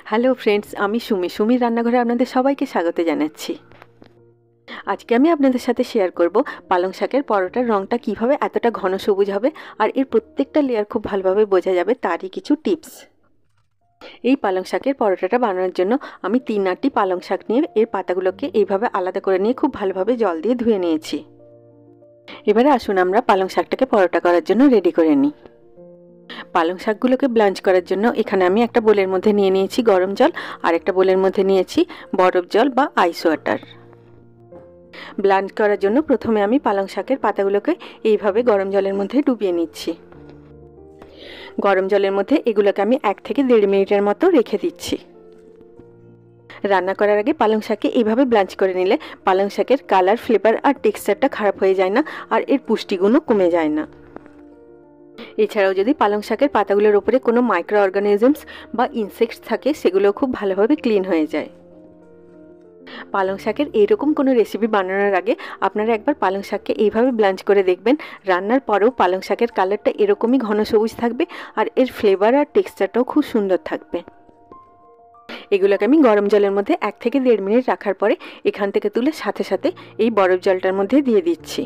Hello friends, আমি সুমির রান্নাঘরে আপনাদের সবাইকে স্বাগত জানাচ্ছি। আজকে আমি আপনাদের সাথে শেয়ার করব পালং শাকের পরোটার রঙটা কিভাবে এতটা ঘন সবুজ হবে আর এর প্রত্যেকটা লেয়ার খুব ভালোভাবে বোঝা যাবে তারই কিছু টিপস। এই পালং শাকের পরোটাটা বানানোর জন্য আমি 3-8টি পালং শাক নিয়ে এর পাতাগুলোকে এইভাবে আলাদা করে নিয়ে খুব ভালোভাবে জল দিয়ে ধুয়ে নিয়েছি। এবারে আসুন আমরা পালং শাকটাকে পরোটা করার জন্য রেডি করে নিই। পালং শাকগুলোকে ব্লাঞ্চ করার জন্য এখানে আমি একটা বোলের মধ্যে নিয়ে নিয়েছি গরম জল আর একটা বোলের মধ্যে নিয়েছি বরফ জল বা আইস ওয়াটার। ব্লাঞ্চ করার জন্য প্রথমে আমি পালং শাকের পাতাগুলোকে এইভাবে গরম জলের মধ্যে ডুবিয়ে নিচ্ছি। গরম জলের মধ্যে এগুলোকে আমি 1 থেকে 1.5 মিনিটের মতো রেখে দিচ্ছি। রান্না করার আগে পালং শাককে এইভাবে ব্লাঞ্চ করে নিলে পালং শাকের কালার, ফ্লেভার আর টেক্সচারটা খারাপ হয়ে যায় না আর এর পুষ্টিগুণও কমে যায় না। এছাড়াও যদি পালং শাকের পাতাগুলোর উপরে কোনো মাইক্রো অর্গানিজমস বা ইনসেক্টস থাকে সেগুলো খুব ভালোভাবে ক্লিন হয়ে যায়। পালং শাকের এইরকম কোনো রেসিপি বানানোর আগে আপনারা একবার পালং শাককে এইভাবে ব্লাঞ্চ করে দেখবেন। রান্নার পরেও পালং শাকের কালারটা এরকমই ঘন সবুজ থাকবে আর এর ফ্লেভার আর টেক্সচারটাও খুব সুন্দর থাকবে। এগুলোকে আমি গরম জলের মধ্যে 1 থেকে 1.5 মিনিট রাখার পরে এখান থেকে তুলে সাথে সাথে এই বরফ জলটার মধ্যে দিয়ে দিচ্ছি।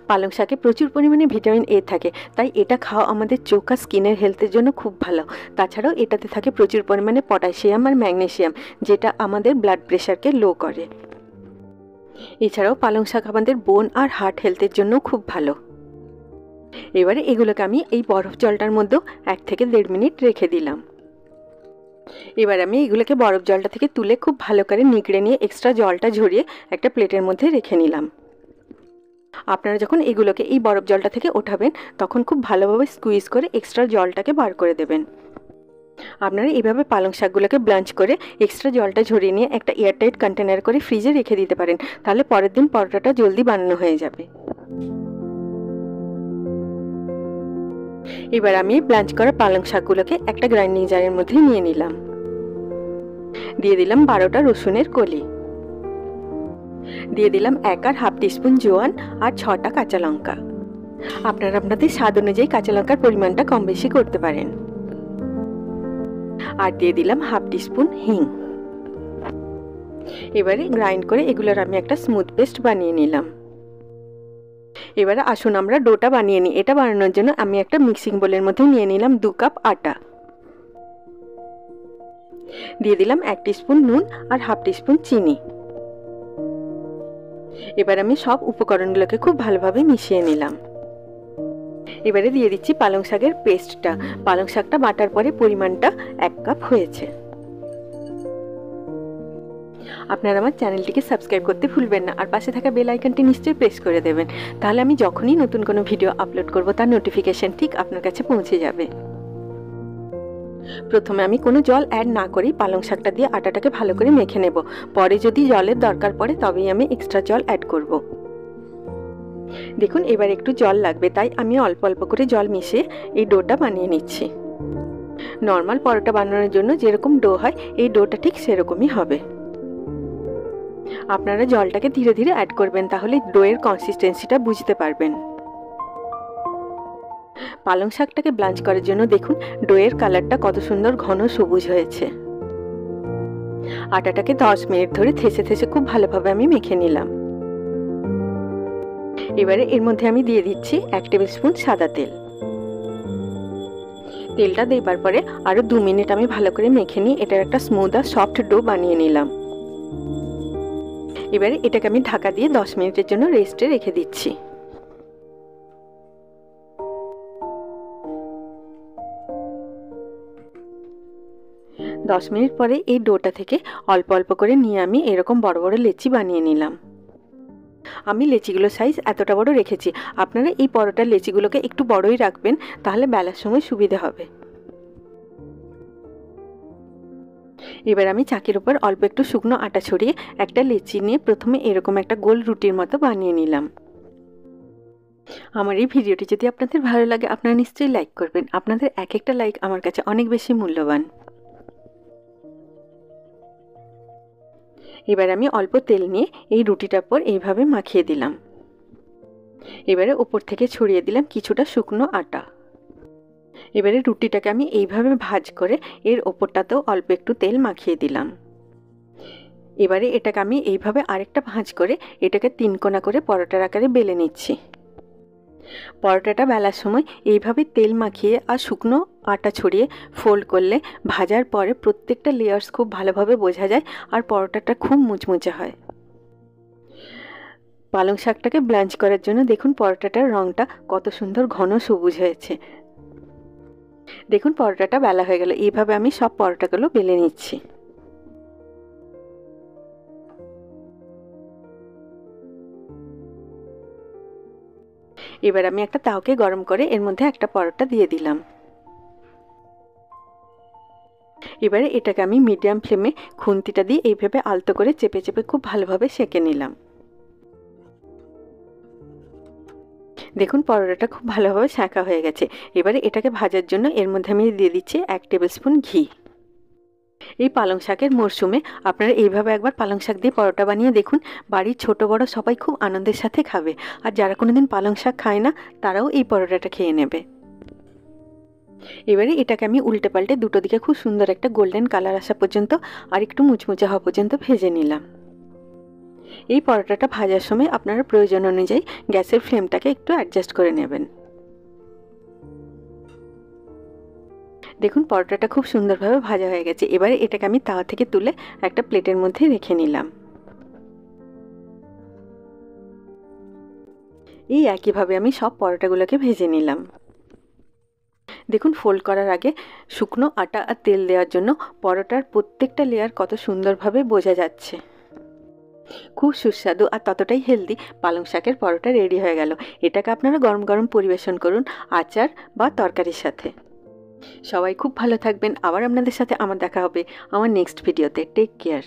পালং শাকে প্রচুর পরিমাণে ভিটামিন এ থাকে, তাই এটা খাওয়া আমাদের চোখ আর স্কিনের হেলথের জন্য খুব ভালো। তাছাড়াও এটাতে থাকে প্রচুর পরিমাণে পটাশিয়াম আর ম্যাগনেসিয়াম, যেটা আমাদের ব্লাড প্রেশারকে লো করে। এছাড়াও পালং শাক আমাদের বোন আর হার্ট হেলথের জন্যও খুব ভালো। এবারে এগুলোকে আমি এই বরফ জলটার মধ্যেও 1 থেকে 1.5 মিনিট রেখে দিলাম। এবার আমি এগুলোকে বরফ জলটা থেকে তুলে খুব ভালো করে নিগড়ে নিয়ে এক্সট্রা জলটা ঝরিয়ে একটা প্লেটের মধ্যে রেখে নিলাম। আপনারা যখন এগুলোকে এই বরফ জলটা থেকে ওঠাবেন তখন খুব ভালোভাবে স্কুইজ করে এক্সট্রা জলটাকে বার করে দেবেন। আপনারা এইভাবে পালং শাকগুলোকে ব্লাঞ্চ করে এক্সট্রা জলটা ঝরিয়ে নিয়ে একটা এয়ারটাইট কন্টেনার করে ফ্রিজে রেখে দিতে পারেন, তাহলে পরের দিন পরোটাটা জলদি বানানো হয়ে যাবে। এবার আমি ব্লাঞ্চ করা পালং শাকগুলোকে একটা গ্রাইন্ডিং জারের মধ্যে নিয়ে নিলাম। দিয়ে দিলাম 12টা রসুনের কলি, দিয়ে দিলাম 1.5 টিস্পুন জোয়ান আর 6টা কাঁচা লঙ্কা। আপনারা আপনাদের স্বাদ অনুযায়ী কাঁচা লঙ্কার পরিমাণটা কম বেশি করতে পারেন। আর দিয়ে দিলাম 1/2 টিস্পুন হিং। এবারে গ্রাইন্ড করে এগুলোর আমি একটা স্মুথ পেস্ট বানিয়ে নিলাম। এবারে আসুন আমরা ডোটা বানিয়ে নিই। এটা বানানোর জন্য আমি একটা মিক্সিং বোলের মধ্যে নিয়ে নিলাম 2 কাপ আটা, দিয়ে দিলাম 1 টিস্পুন নুন আর 1/2 টিস্পুন চিনি। এবার আমি সব উপকরণগুলোকে খুব ভালোভাবে মিশিয়ে নিলাম। এবারে দিয়ে দিচ্ছি পালং শাকের পেস্টটা। পালং শাকটা বাটার পরে পরিমাণটা 1 কাপ হয়েছে। আপনারা আমার চ্যানেলটিকে সাবস্ক্রাইব করতে ভুলবেন না আর পাশে থাকা বেল আইকনটি নিশ্চয়ই প্রেস করে দেবেন, তাহলে আমি যখনই নতুন কোনো ভিডিও আপলোড করব তার নোটিফিকেশন ঠিক আপনার কাছে পৌঁছে যাবে। প্রথমে আমি কোনো জল অ্যাড না করেই পালং শাকটা দিয়ে আটাটাকে ভালো করে মেখে নেব। পরে যদি জলের দরকার পড়ে তবেই আমি এক্সট্রা জল অ্যাড করব। দেখুন এবার একটু জল লাগবে, তাই আমি অল্প অল্প করে জল মিশিয়ে এই ডোটা বানিয়ে নিচ্ছি। নর্মাল পরোটা বানানোর জন্য যেরকম ডো হয় এই ডোটা ঠিক সেরকমই হবে। আপনারা জলটাকে ধীরে ধীরে অ্যাড করবেন, তাহলে ডোয়ের কনসিস্টেন্সিটা বুঝতে পারবেন। পালং শাকটাকে ব্লাঞ্চ করার জন্য দেখুন ডোয়ের কালারটা কত সুন্দর ঘন সবুজ হয়েছে। আটাটাকে 10 মিনিট ধরে থেসে থেসে খুব ভালোভাবে আমি মেখে নিলাম। এবারে এর মধ্যে আমি দিয়ে দিচ্ছি 1 টেবিল স্পুন সাদা তেল। তেলটা দেবার পরে আরও 2 মিনিট আমি ভালো করে মেখে নিয়ে এটার একটা স্মুথ আর সফট ডো বানিয়ে নিলাম। এবারে এটাকে আমি ঢাকা দিয়ে 10 মিনিটের জন্য রেস্টে রেখে দিচ্ছি। 10 মিনিট পরে এই ডোটা থেকে অল্প অল্প করে নিয়ে আমি এরকম বড় বড় লেচি বানিয়ে নিলাম। আমি লেচিগুলোর সাইজ এতটা বড় রেখেছি। আপনারা এই পরোটার লেচিগুলোকে একটু বড়ই রাখবেন, তাহলে বেলার সময় সুবিধে হবে। এবার আমি চাকির উপর অল্প একটু শুকনো আটা ছড়িয়ে একটা লেচি নিয়ে প্রথমে এরকম একটা গোল রুটির মতো বানিয়ে নিলাম। আমার এই ভিডিওটি যদি আপনাদের ভালো লাগে আপনারা নিশ্চয়ই লাইক করবেন। আপনাদের এক একটা লাইক আমার কাছে অনেক বেশি মূল্যবান। এবার আমি অল্প তেল নিয়ে এই রুটিটার পর এইভাবে মাখিয়ে দিলাম। এবারে উপর থেকে ছড়িয়ে দিলাম কিছুটা শুকনো আটা। এবারে রুটিটাকে আমি এইভাবে ভাঁজ করে এর ওপরটাতেও অল্প একটু তেল মাখিয়ে দিলাম। এবারে এটাকে আমি এইভাবে আরেকটা ভাঁজ করে এটাকে 3 কোণা করে পরোটার আকারে বেলে নিচ্ছি। পরোটাটা বেলার সময় এইভাবে তেল মাখিয়ে আর শুকনো আটা ছড়িয়ে ফোল্ড করলে ভাজার পরে প্রত্যেকটা লেয়ার্স খুব ভালোভাবে বোঝা যায় আর পরোটাটা খুব মুচমুচে হয়। পালং শাকটাকে ব্লাঞ্চ করার জন্য দেখুন পরোটাটার রঙটা কত সুন্দর ঘন সবুজ হয়েছে। দেখুন পরোটাটা বেলা হয়ে গেল। এইভাবে আমি সব পরোটাগুলো বেলে নিচ্ছি। এবার আমি একটা তাওকে গরম করে এর মধ্যে একটা পরোটা দিয়ে দিলাম। এবারে এটাকে আমি মিডিয়াম ফ্লেমে খুন্তিটা দিয়ে এইভাবে আলতো করে চেপে চেপে খুব ভালোভাবে সেঁকে নিলাম। দেখুন পরোটাটা খুব ভালোভাবে সেঁকা হয়ে গেছে। এবারে এটাকে ভাজার জন্য এর মধ্যে আমি দিয়ে দিচ্ছি 1 টেবিল স্পুন ঘি। এই পালং শাকের মরশুমে আপনারা এইভাবে একবার পালং শাক দিয়ে পরোটা বানিয়ে দেখুন। বাড়ির ছোট বড় সবাই খুব আনন্দের সাথে খাবে। আর যারা কোনোদিন পালং শাক খায় না তারাও এই পরোটাটা খেয়ে নেবে। এবারে এটাকে আমি উল্টে পাল্টে দুটো দিকে খুব সুন্দর একটা গোল্ডেন কালার আসা পর্যন্ত আর একটু মুচমুচে হওয়া পর্যন্ত ভেজে নিলাম। এই পরোটাটা ভাজার সময় আপনারা প্রয়োজন অনুযায়ী গ্যাসের ফ্লেমটাকে একটু অ্যাডজাস্ট করে নেবেন। দেখুন পরোটাটা খুব সুন্দরভাবে ভাজা হয়ে গেছে। এবারে এটাকে আমি তাওয়া থেকে তুলে একটা প্লেটের মধ্যে রেখে নিলাম। এই একইভাবে আমি সব পরোটাগুলোকে ভেজে নিলাম। দেখুন ফোল্ড করার আগে শুকনো আটা আর তেল দেওয়ার জন্য পরোটার প্রত্যেকটা লেয়ার কত সুন্দরভাবে বোঝা যাচ্ছে। খুব সুস্বাদু আর ততটাই হেলদি পালং শাকের পরোটা রেডি হয়ে গেল। এটাকে আপনারা গরম গরম পরিবেশন করুন আচার বা তরকারির সাথে। সবাই খুব ভালো থাকবেন। আবার আপনাদের সাথে আমার দেখা হবে আমার নেক্সট ভিডিওতে। Take care.